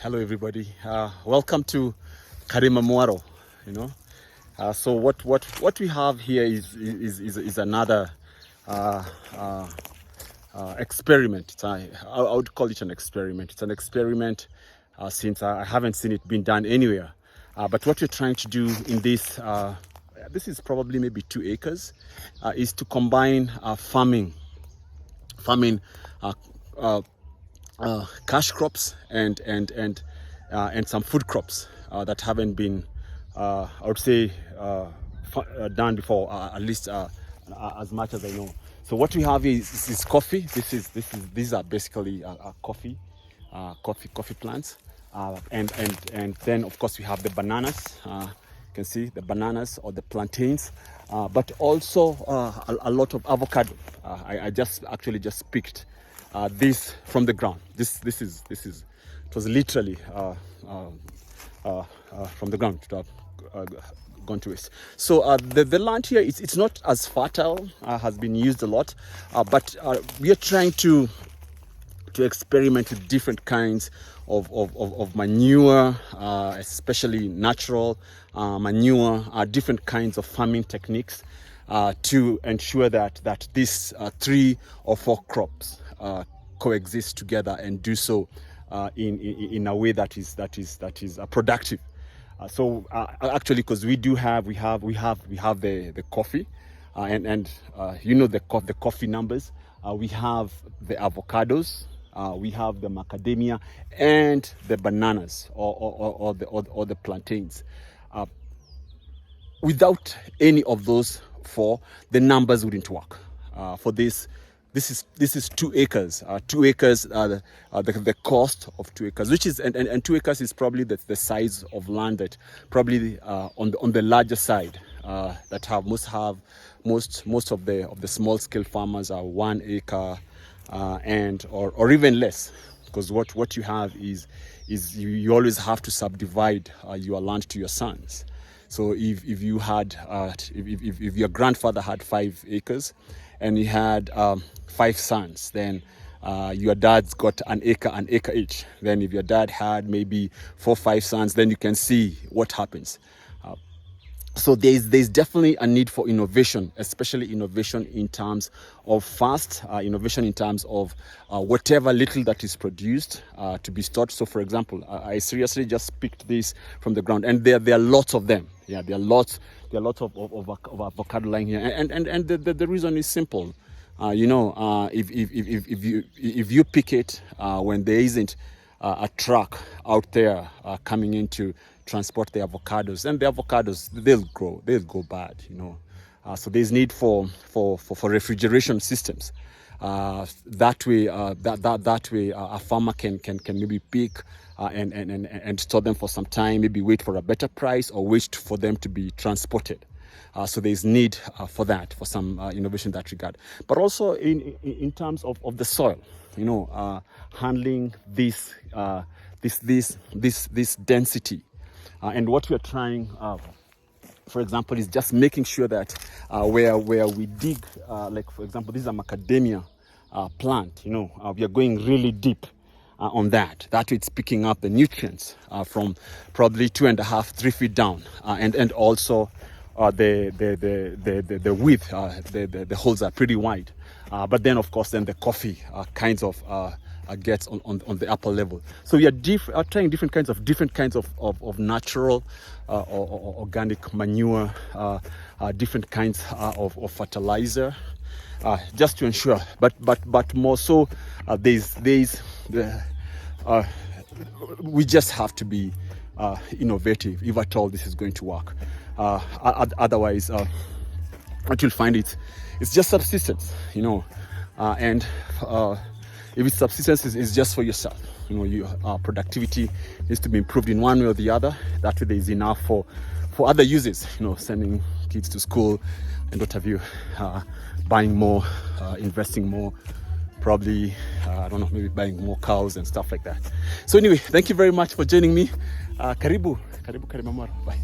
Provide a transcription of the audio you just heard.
Hello, everybody. Welcome to Karimamwaro. So what we have here is another experiment. I would call it an experiment. It's an experiment since I haven't seen it being done anywhere. But what we're trying to do in this is probably maybe 2 acres, is to combine farming cash crops and some food crops that haven't been, I would say, done before, at least as much as I know. So what we have is coffee. These are basically coffee plants, and then of course we have the bananas. You can see the bananas or the plantains, but also a lot of avocado. I just picked this from the ground. This is it was literally from the ground, gone to waste. So the land here, it's not as fertile, has been used a lot, but we are trying to experiment with different kinds of manure, especially natural manure, different kinds of farming techniques, to ensure that these 3 or 4 crops coexist together and do so in a way that is productive. So actually, because we have the coffee, and the coffee numbers. We have the avocados, we have the macadamia, and the bananas or the plantains. Without any of those 4, the numbers wouldn't work. For this is 2 acres. 2 acres, the cost of 2 acres, which is and 2 acres is probably the size of land that probably on the larger side, that most of the small scale farmers are 1 acre, and or even less, because what you have is you always have to subdivide your land to your sons. So if you had if your grandfather had 5 acres and he had 5 sons, then your dad's got an acre each. Then if your dad had maybe 4 or 5 sons, then you can see what happens. So there's definitely a need for innovation, especially innovation in terms of innovation in terms of whatever little that is produced to be stored. So for example, I seriously just picked this from the ground, and there are lots of them. Yeah, there are lots of avocado lying here, and the reason is simple. If you pick it when there isn't a truck out there coming in to transport the avocados, and the avocados, they'll go bad. So there's need for refrigeration systems. That way a farmer can maybe pick and store them for some time, maybe wait for a better price, or wait for them to be transported. So there's need for that, for some innovation in that regard. But also in terms of the soil, handling this density. And what we are trying, for example, is just making sure that where we dig, like for example, this is a macadamia plant. We are going really deep on that. That way it's picking up the nutrients from probably 2.5, 3 feet down, and also the width, the holes are pretty wide. But then, of course, the coffee kinds of gets on the upper level. So we are trying different kinds of natural or organic manure, different kinds of fertilizer, just to ensure. But more so, we just have to be innovative if at all this is going to work. Otherwise, what you'll find it's just subsistence, and if it's subsistence, it's just for yourself. Your productivity needs to be improved in one way or the other. That way there is enough for other uses, sending kids to school and what have you, buying more, investing more, probably, I don't know, maybe buying more cows and stuff like that. So anyway, thank you very much for joining me. Karibu Karimamwaro. Bye.